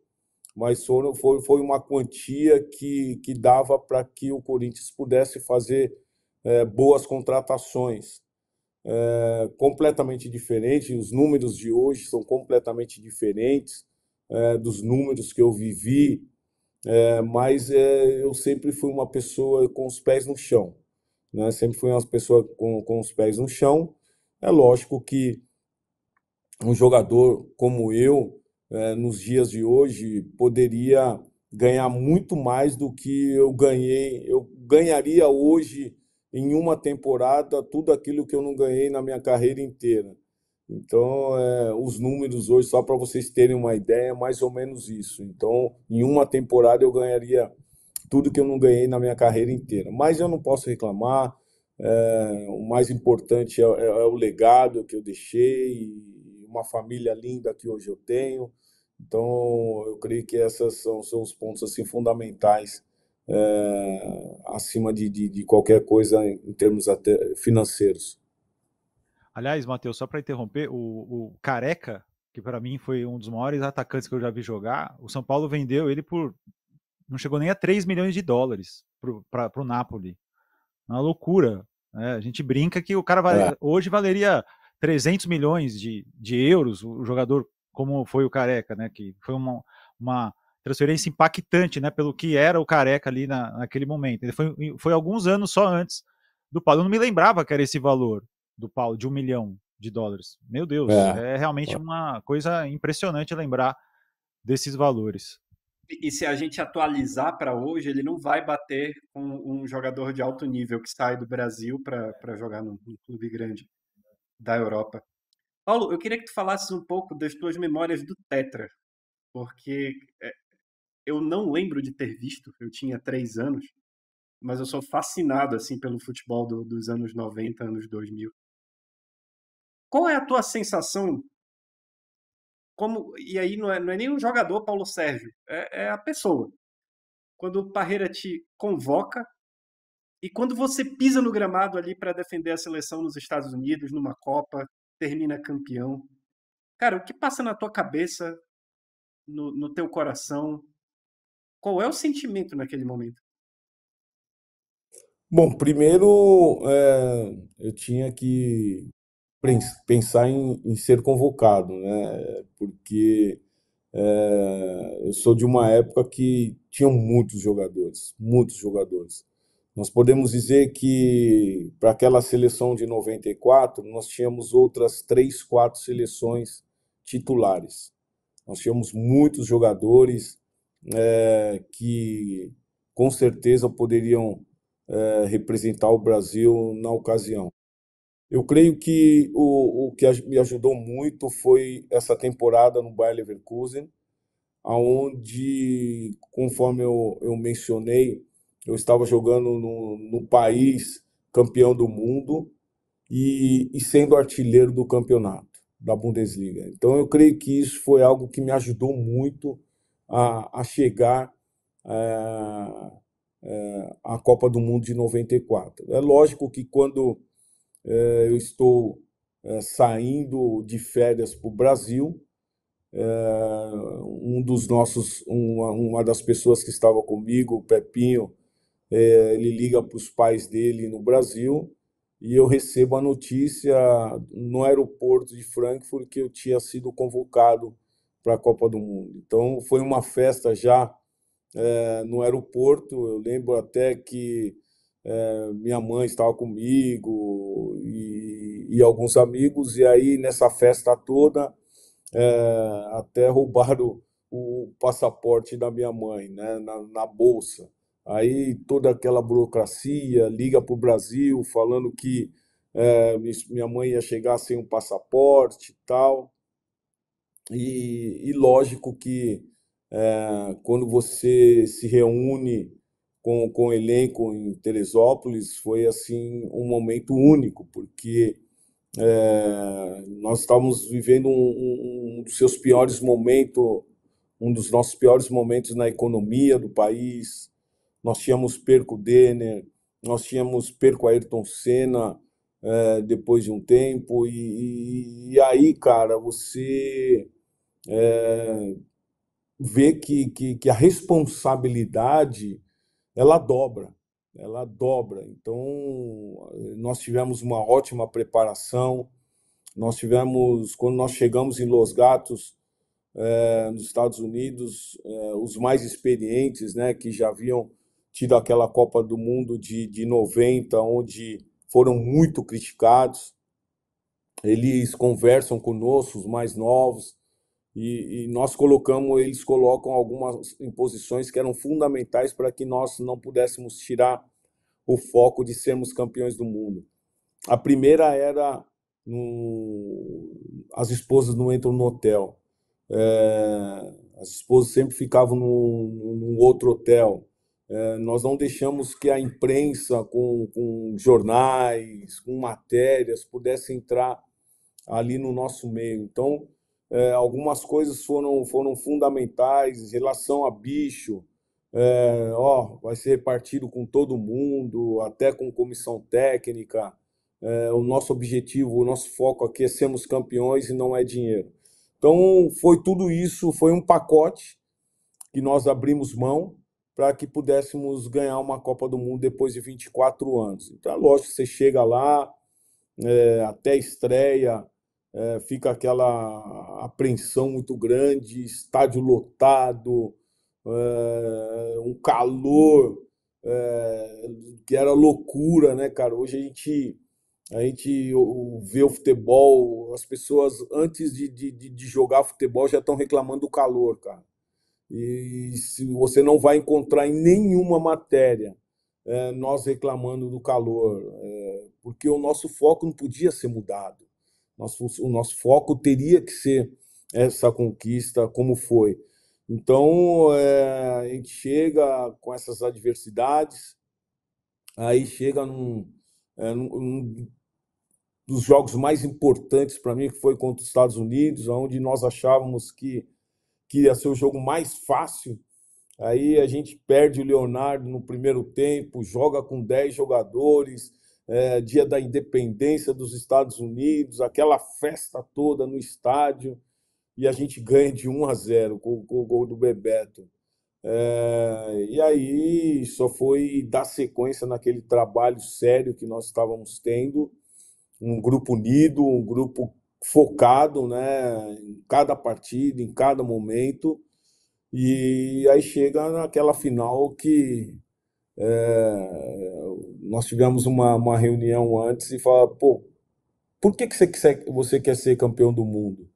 mas foi uma quantia que dava para que o Corinthians pudesse fazer boas contratações. Completamente diferente, os números de hoje são completamente diferentes dos números que eu vivi, mas eu sempre fui uma pessoa com os pés no chão, né? Sempre fui uma pessoa com os pés no chão. É lógico que um jogador como eu, nos dias de hoje, poderia ganhar muito mais do que eu ganhei. Eu ganharia hoje, em uma temporada, tudo aquilo que eu não ganhei na minha carreira inteira. Então, os números hoje, só para vocês terem uma ideia, é mais ou menos isso. Então, em uma temporada eu ganharia tudo que eu não ganhei na minha carreira inteira. Mas eu não posso reclamar. O mais importante é o legado que eu deixei, e uma família linda que hoje eu tenho. Então, eu creio que esses são os pontos assim fundamentais, acima de qualquer coisa em termos até financeiros. Aliás, Matheus, só para interromper, o Careca, que para mim foi um dos maiores atacantes que eu já vi jogar, o São Paulo vendeu ele por. Não chegou nem a US$ 3 milhões para o Napoli. Uma loucura. A gente brinca que o cara É, hoje valeria 300 milhões de euros, o jogador como foi o Careca, né? Que foi uma transferência impactante, né? Pelo que era o Careca ali naquele momento. Ele foi alguns anos só antes do Paulo. Eu não me lembrava que era esse valor do Paulo, de US$ 1 milhão. Meu Deus, é. é realmente uma coisa impressionante lembrar desses valores. E se a gente atualizar para hoje, ele não vai bater com um jogador de alto nível que sai do Brasil para jogar num clube grande da Europa. Paulo, eu queria que tu falasses um pouco das tuas memórias do Tetra, porque eu não lembro de ter visto, eu tinha 3 anos, mas eu sou fascinado assim pelo futebol dos anos 90, anos 2000. Qual é a tua sensação? E aí não é nem um jogador, Paulo Sérgio, é a pessoa. Quando o Parreira te convoca e quando você pisa no gramado ali para defender a seleção nos Estados Unidos, numa Copa, termina campeão. Cara, o que passa na tua cabeça, no teu coração? Qual é o sentimento naquele momento? Bom, primeiro eu tinha que pensar em ser convocado, né? Porque eu sou de uma época que tinham muitos jogadores, muitos jogadores. Nós podemos dizer que para aquela seleção de 94, nós tínhamos outras três, quatro seleções titulares. Nós tínhamos muitos jogadores que com certeza poderiam representar o Brasil na ocasião. Eu creio que o que me ajudou muito foi essa temporada no Bayer Leverkusen, aonde, conforme eu mencionei, eu estava jogando no país campeão do mundo e sendo artilheiro do campeonato da Bundesliga. Então, eu creio que isso foi algo que me ajudou muito a chegar eh, à Copa do Mundo de 94. É lógico que quando eu estou saindo de férias para o Brasil, uma das pessoas que estava comigo, o Pepinho, ele liga para os pais dele no Brasil e eu recebo a notícia no aeroporto de Frankfurt que eu tinha sido convocado para a Copa do Mundo. Então foi uma festa já no aeroporto. Eu lembro até que minha mãe estava comigo e alguns amigos, e aí nessa festa toda até roubaram o passaporte da minha mãe, né, na bolsa. Aí toda aquela burocracia, liga para o Brasil falando que minha mãe ia chegar sem um passaporte e tal. E lógico que quando você se reúne com o elenco em Teresópolis, foi assim um momento único, porque nós estávamos vivendo um dos seus piores momentos, um dos nossos piores momentos na economia do país. Nós tínhamos perco o Denner, nós tínhamos perco Ayrton Senna depois de um tempo, e aí, cara, você vê que a responsabilidade ela dobra, ela dobra. Então, nós tivemos uma ótima preparação. Nós tivemos, quando nós chegamos em Los Gatos, nos Estados Unidos, os mais experientes, né, que já haviam tido aquela Copa do Mundo de 90, onde foram muito criticados. Eles conversam conosco, os mais novos, e nós colocamos, eles colocam algumas imposições que eram fundamentais para que nós não pudéssemos tirar o foco de sermos campeões do mundo. A primeira era as esposas não entram no hotel. As esposas sempre ficavam num outro hotel. Nós não deixamos que a imprensa, com jornais, com matérias, pudesse entrar ali no nosso meio. Então, algumas coisas foram fundamentais em relação a bicho. Vai ser repartido com todo mundo, até com comissão técnica. O nosso objetivo, o nosso foco aqui é sermos campeões e não é dinheiro. Então, foi tudo isso, foi um pacote que nós abrimos mão. para que pudéssemos ganhar uma Copa do Mundo depois de 24 anos. Então, é lógico que você chega lá, até a estreia, fica aquela apreensão muito grande, estádio lotado, um calor que era loucura, né, cara? Hoje a gente vê o futebol, as pessoas antes de jogar futebol já estão reclamando do calor, cara. E se você não vai encontrar em nenhuma matéria nós reclamando do calor, porque o nosso foco não podia ser mudado. O nosso foco teria que ser essa conquista, como foi. Então, a gente chega com essas adversidades, aí chega num dos jogos mais importantes para mim, que foi contra os Estados Unidos, onde nós achávamos que ia ser o jogo mais fácil. Aí a gente perde o Leonardo no primeiro tempo, joga com 10 jogadores, dia da independência dos Estados Unidos, aquela festa toda no estádio, e a gente ganha de 1-0 com o gol do Bebeto. E aí só foi dar sequência naquele trabalho sério que nós estávamos tendo, um grupo unido, um grupo focado, né, em cada partida, em cada momento. E aí chega naquela final que nós tivemos uma reunião antes e fala, pô, por que você quer ser campeão do mundo?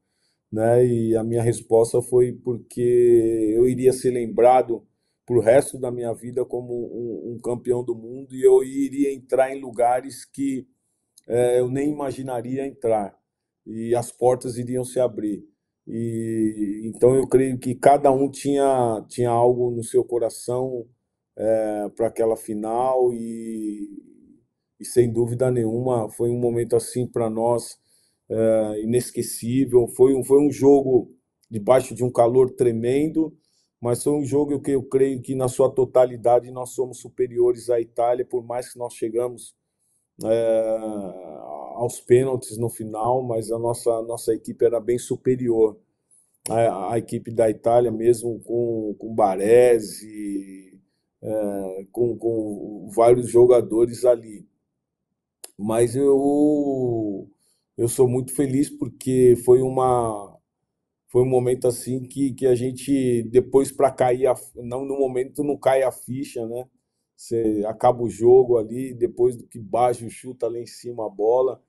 Né? E a minha resposta foi porque eu iria ser lembrado para o resto da minha vida como um campeão do mundo e eu iria entrar em lugares que eu nem imaginaria entrar e as portas iriam se abrir. E então eu creio que cada um tinha algo no seu coração para aquela final e sem dúvida nenhuma foi um momento assim para nós inesquecível. Foi um jogo debaixo de um calor tremendo, mas foi um jogo que eu creio que na sua totalidade nós somos superiores à Itália, por mais que nós chegamos aos pênaltis no final, mas a nossa equipe era bem superior à equipe da Itália, mesmo com Baresi, com vários jogadores ali. Mas eu sou muito feliz porque foi um momento assim que a gente, depois para cair, não, no momento não cai a ficha, né? Você acaba o jogo ali, depois do que Baggio chuta lá em cima a bola,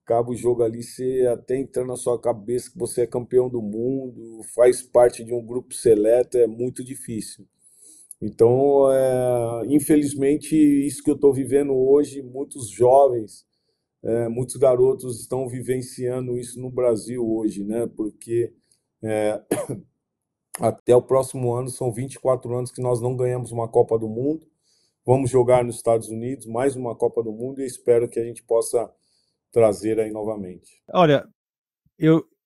acaba o jogo ali, você até entra na sua cabeça que você é campeão do mundo, faz parte de um grupo seleto, é muito difícil. Então, infelizmente, isso que eu estou vivendo hoje, muitos jovens, muitos garotos estão vivenciando isso no Brasil hoje, né? Porque até o próximo ano são 24 anos que nós não ganhamos uma Copa do Mundo. Vamos jogar nos Estados Unidos mais uma Copa do Mundo e espero que a gente possa trazer aí novamente. Olha,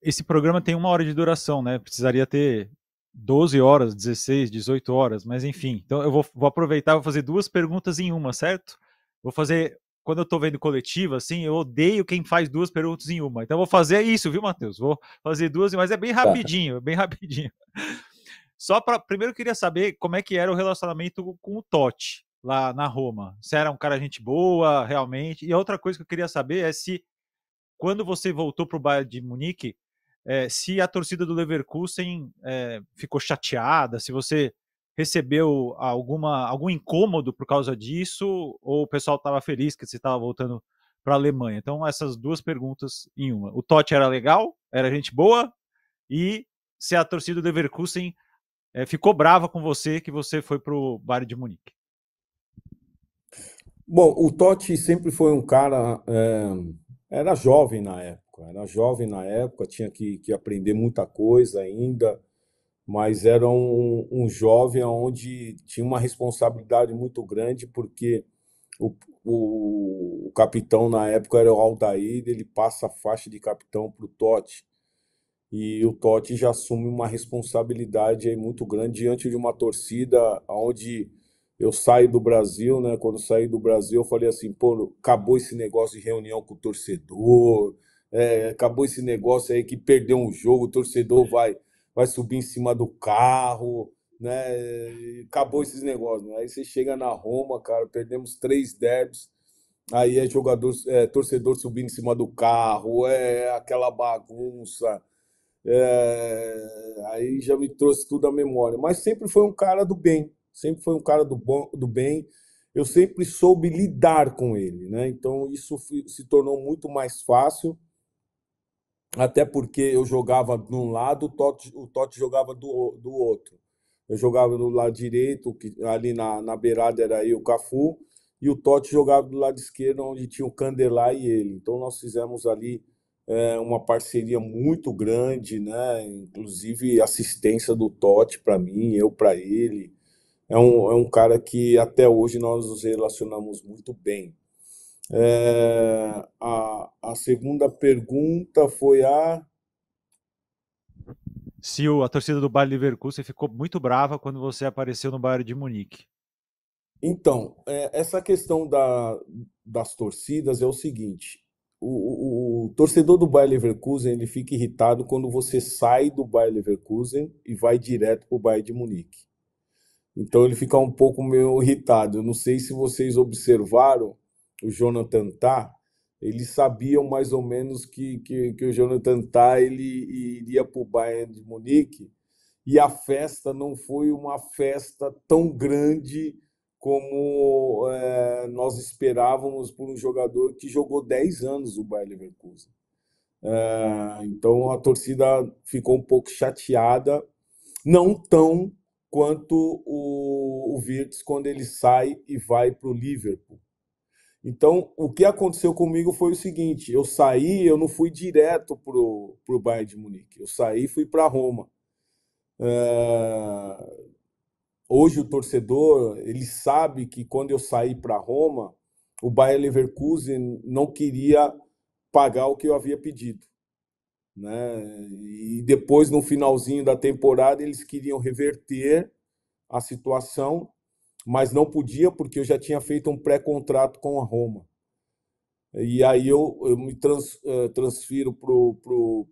esse programa tem 1 hora de duração, né? Precisaria ter 12 horas, 16, 18 horas, mas enfim. Então eu vou aproveitar e vou fazer 2 perguntas em uma, certo? Vou fazer, quando eu tô vendo coletiva, assim, eu odeio quem faz 2 perguntas em uma. Então eu vou fazer isso, viu, Matheus? Vou fazer 2, mas é bem rapidinho, bem rapidinho. Primeiro eu queria saber como é que era o relacionamento com o Totti, lá na Roma. Se era um cara gente boa, realmente. E a outra coisa que eu queria saber é se, quando você voltou para o Bayern de Munique, se a torcida do Leverkusen ficou chateada, se você recebeu algum incômodo por causa disso, ou o pessoal estava feliz que você estava voltando para a Alemanha. Então, essas 2 perguntas em uma. O Totti era legal? Era gente boa? E se a torcida do Leverkusen ficou brava com você que você foi para o Bayern de Munique? Bom, o Totti sempre foi um cara, era jovem na época, tinha que aprender muita coisa ainda, mas era um jovem onde tinha uma responsabilidade muito grande, porque o, o capitão na época era o Aldair, ele passa a faixa de capitão para o Totti, e o Totti já assume uma responsabilidade aí muito grande diante de uma torcida onde eu saio do Brasil, né? Quando eu saí do Brasil, eu falei assim, pô, acabou esse negócio de reunião com o torcedor, acabou esse negócio aí que perdeu um jogo, o torcedor vai subir em cima do carro, né? E acabou esses negócios, né? Aí você chega na Roma, cara, perdemos 3 derbys, aí é jogador, torcedor subindo em cima do carro, é aquela bagunça. Aí já me trouxe tudo à memória. Mas sempre foi um cara do bem, sempre foi um cara do bom, do bem. Eu sempre soube lidar com ele, né? Então isso se tornou muito mais fácil, até porque eu jogava de um lado, o Totti jogava do outro. Eu jogava do lado direito, que ali na beirada era eu, o Cafu, e o Totti jogava do lado esquerdo, onde tinha o Candelá e ele. Então nós fizemos ali uma parceria muito grande, né? Inclusive assistência do Totti para mim, eu para ele. É um cara que até hoje nós nos relacionamos muito bem. A segunda pergunta foi a. Se a torcida do Bayer Leverkusen ficou muito brava quando você apareceu no Bayern de Munique. Então, essa questão das torcidas é o seguinte: o torcedor do Bayer Leverkusen ele fica irritado quando você sai do Bayer Leverkusen e vai direto para o Bayern de Munique. Então ele fica um pouco meio irritado. Eu não sei se vocês observaram o Jonathan Tah, eles sabiam mais ou menos que o Jonathan Tah ele iria para o Bayern de Munique, e a festa não foi uma festa tão grande como nós esperávamos por um jogador que jogou 10 anos no Bayer Leverkusen. Então a torcida ficou um pouco chateada, não tão quanto o Wirtz quando ele sai e vai para o Liverpool. Então, o que aconteceu comigo foi o seguinte: eu saí, eu não fui direto para o Bayern de Munique, eu saí e fui para Roma. Hoje o torcedor ele sabe que quando eu saí para Roma, o Bayer Leverkusen não queria pagar o que eu havia pedido, né? E depois no finalzinho da temporada eles queriam reverter a situação, mas não podia porque eu já tinha feito um pré-contrato com a Roma. E aí eu me transfiro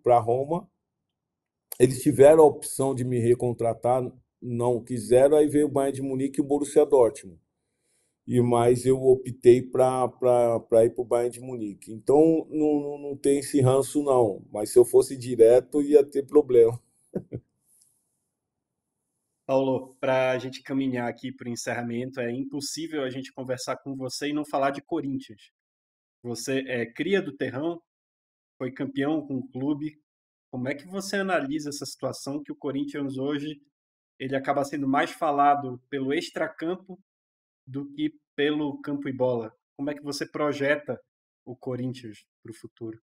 para Roma. Eles tiveram a opção de me recontratar, não quiseram, aí veio o Bayern de Munique e o Borussia Dortmund. Mas eu optei para ir para o Bayern de Munique. Então não tem esse ranço, não. Mas se eu fosse direto, ia ter problema. Paulo, para a gente caminhar aqui para o encerramento, é impossível a gente conversar com você e não falar de Corinthians. Você é cria do Terrão, foi campeão com o clube. Como é que você analisa essa situação que o Corinthians hoje ele acaba sendo mais falado pelo extracampo do que pelo campo e bola? Como é que você projeta o Corinthians para o futuro?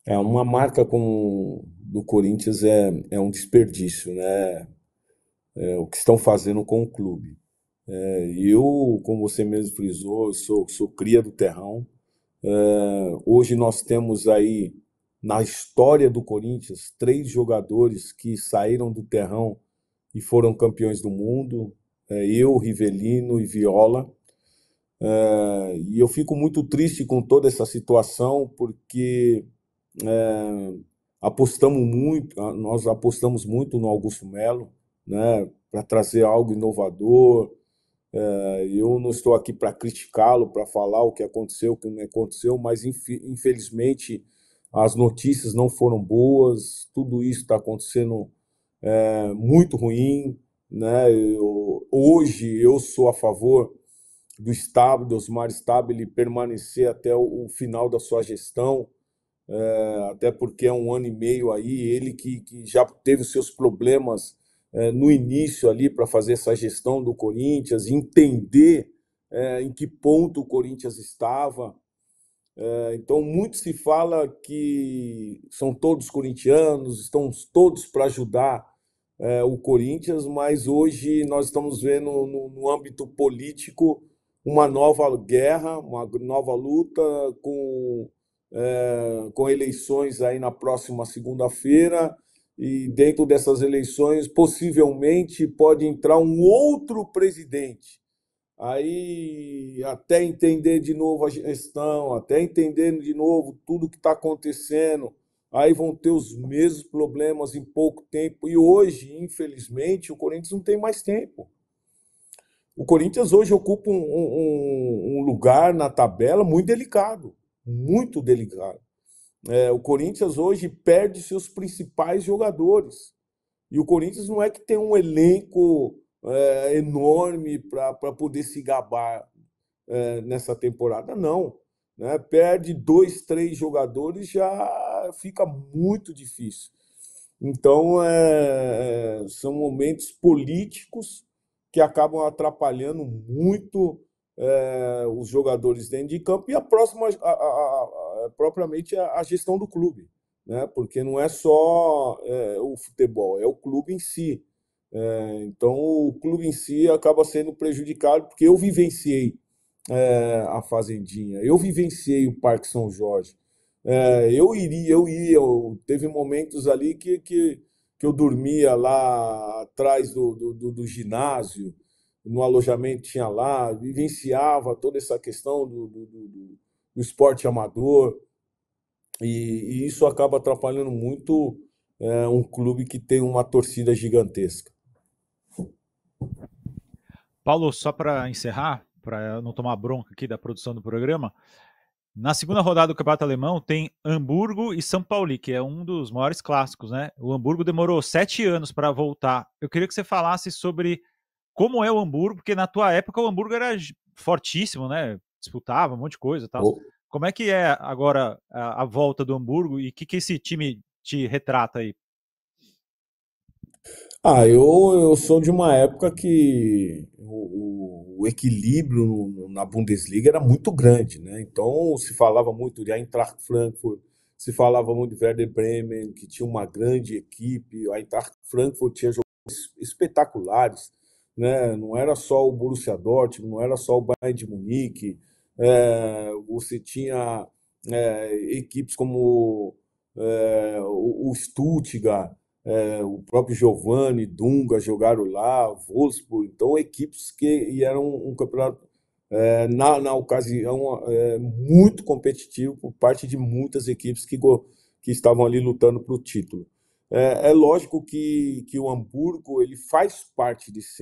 Uma marca como do Corinthians é um desperdício, né? O que estão fazendo com o clube. Eu, como você mesmo frisou, eu sou cria do Terrão. Hoje nós temos aí, na história do Corinthians, 3 jogadores que saíram do Terrão e foram campeões do mundo. Eu, Rivelino e Viola. E eu fico muito triste com toda essa situação, porque nós apostamos muito no Augusto Melo, né, para trazer algo inovador. Eu não estou aqui para criticá-lo, para falar o que aconteceu, o que não aconteceu, mas infelizmente as notícias não foram boas, tudo isso está acontecendo muito ruim, né? Hoje eu sou a favor do Osmar Stabile permanecer até o final da sua gestão, até porque é um ano e meio aí, ele que já teve os seus problemas no início ali para fazer essa gestão do Corinthians, entender em que ponto o Corinthians estava. Então, muito se fala que são todos corintianos, estão todos para ajudar o Corinthians, mas hoje nós estamos vendo no âmbito político uma nova guerra, uma nova luta com eleições aí na próxima segunda-feira, e dentro dessas eleições possivelmente pode entrar um outro presidente. Aí, até entender de novo a gestão, até entender de novo tudo que está acontecendo, aí vão ter os mesmos problemas em pouco tempo. E hoje, infelizmente, o Corinthians não tem mais tempo. O Corinthians hoje ocupa um lugar na tabela muito delicado, muito delicado. O Corinthians hoje perde seus principais jogadores. E o Corinthians não é que tem um elenco enorme para poder se gabar nessa temporada, não. Né? Perde 2, 3 jogadores, já fica muito difícil. Então, são momentos políticos que acabam atrapalhando muito os jogadores dentro de campo e propriamente a gestão do clube, né? Porque não é só o futebol, é o clube em si. Então, o clube em si acaba sendo prejudicado, porque eu vivenciei a Fazendinha, eu vivenciei o Parque São Jorge. Teve momentos ali que eu dormia lá atrás do ginásio, no alojamento tinha lá, vivenciava toda essa questão do esporte amador, e isso acaba atrapalhando muito um clube que tem uma torcida gigantesca. Paulo, só para encerrar, para não tomar bronca aqui da produção do programa, na segunda rodada do Campeonato Alemão tem Hamburgo e São Paulo, que é um dos maiores clássicos, né? O Hamburgo demorou 7 anos para voltar. Eu queria que você falasse sobre como é o Hamburgo, porque na tua época o Hamburgo era fortíssimo, né? Disputava um monte de coisa e tal. Como é que é agora a volta do Hamburgo e o que esse time te retrata aí? Eu sou de uma época que o equilíbrio na Bundesliga era muito grande, né? Então se falava muito de Eintracht Frankfurt, se falava muito de Werder Bremen, que tinha uma grande equipe. A Eintracht Frankfurt tinha jogadores espetaculares, né? Não era só o Borussia Dortmund, não era só o Bayern de Munique. Você tinha equipes como o Stuttgart, o próprio Giovanni, Dunga jogaram lá, Wolfsburg. Então, equipes que eram um campeonato, na ocasião, muito competitivo por parte de muitas equipes que estavam ali lutando para o título. É lógico que o Hamburgo ele faz parte desse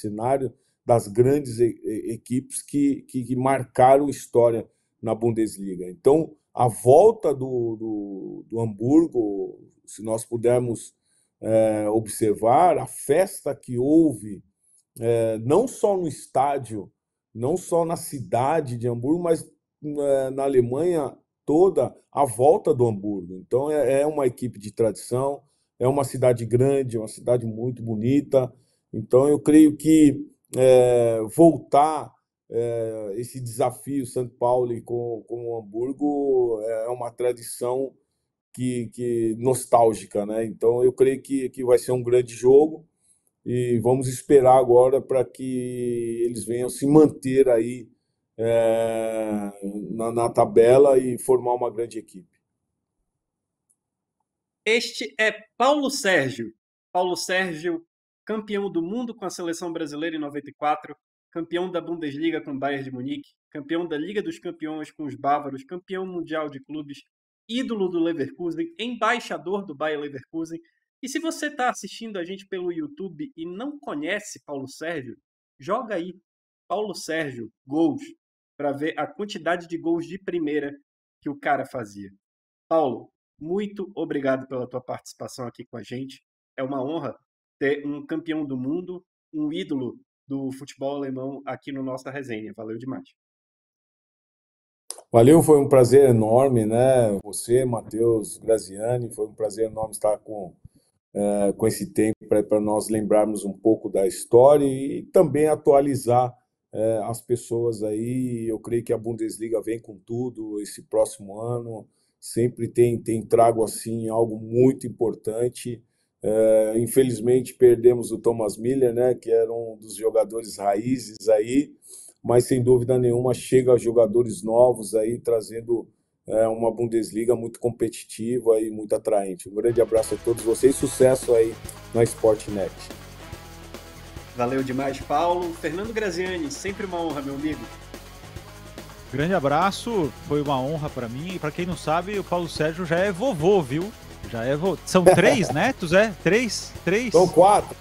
cenário das grandes equipes que marcaram história na Bundesliga. Então, a volta do Hamburgo, se nós pudermos observar, a festa que houve, não só no estádio, não só na cidade de Hamburgo, mas na Alemanha toda, a volta do Hamburgo. Então, é uma equipe de tradição, é uma cidade grande, uma cidade muito bonita. Então, eu creio que voltar esse desafio São Paulo com o Hamburgo é uma tradição que nostálgica, né? Então eu creio que vai ser um grande jogo e vamos esperar agora para que eles venham se manter aí na tabela e formar uma grande equipe. Este é Paulo Sérgio. Paulo Sérgio, campeão do mundo com a seleção brasileira em 94, campeão da Bundesliga com o Bayern de Munique, campeão da Liga dos Campeões com os bávaros, campeão mundial de clubes, ídolo do Leverkusen, embaixador do Bayer Leverkusen. E se você está assistindo a gente pelo YouTube e não conhece Paulo Sérgio, joga aí Paulo Sérgio gols para ver a quantidade de gols de primeira que o cara fazia. Paulo, muito obrigado pela tua participação aqui com a gente. É uma honra ter um campeão do mundo, um ídolo do futebol alemão aqui no nossa resenha. Valeu demais. Valeu, foi um prazer enorme, né? Você, Matheus Graziani, foi um prazer enorme estar com esse tempo para nós lembrarmos um pouco da história e também atualizar as pessoas aí. Eu creio que a Bundesliga vem com tudo esse próximo ano. Sempre tem trago assim algo muito importante. Infelizmente perdemos o Thomas Müller, né, que era um dos jogadores raízes aí, mas sem dúvida nenhuma chega jogadores novos aí trazendo uma Bundesliga muito competitiva e muito atraente. Um grande abraço a todos vocês, sucesso aí na Sportnet. Valeu demais, Paulo. Fernando Graziani, sempre uma honra, meu amigo. Grande abraço, foi uma honra para mim. E para quem não sabe, o Paulo Sérgio já é vovô, viu? Já é vovô. São 3 netos, é? 3? São 4.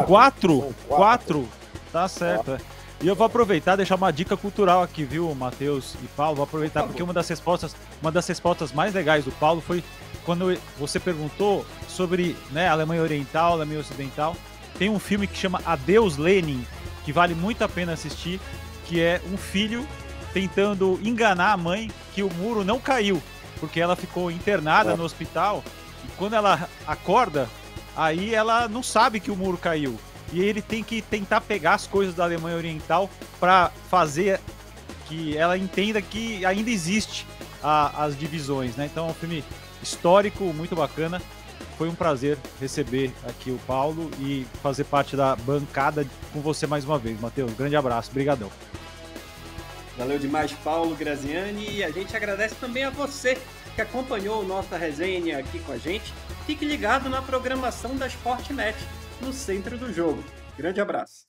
4? 4? Tá certo, é. E eu vou aproveitar e deixar uma dica cultural aqui, viu, Matheus e Paulo? Vou aproveitar porque uma das respostas mais legais do Paulo foi quando você perguntou sobre, né, Alemanha Oriental, Alemanha Ocidental. Tem um filme que chama Adeus Lenin, que vale muito a pena assistir, que é um filho tentando enganar a mãe que o muro não caiu, porque ela ficou internada no hospital e quando ela acorda, aí ela não sabe que o muro caiu. E ele tem que tentar pegar as coisas da Alemanha Oriental para fazer que ela entenda que ainda existe as divisões, né? Então é um filme histórico, muito bacana. Foi um prazer receber aqui o Paulo e fazer parte da bancada com você mais uma vez, Matheus. Grande abraço, brigadão. Valeu demais, Paulo, Graziani, e a gente agradece também a você que acompanhou nossa resenha aqui com a gente. Fique ligado na programação da Sportnet, no centro do jogo. Grande abraço.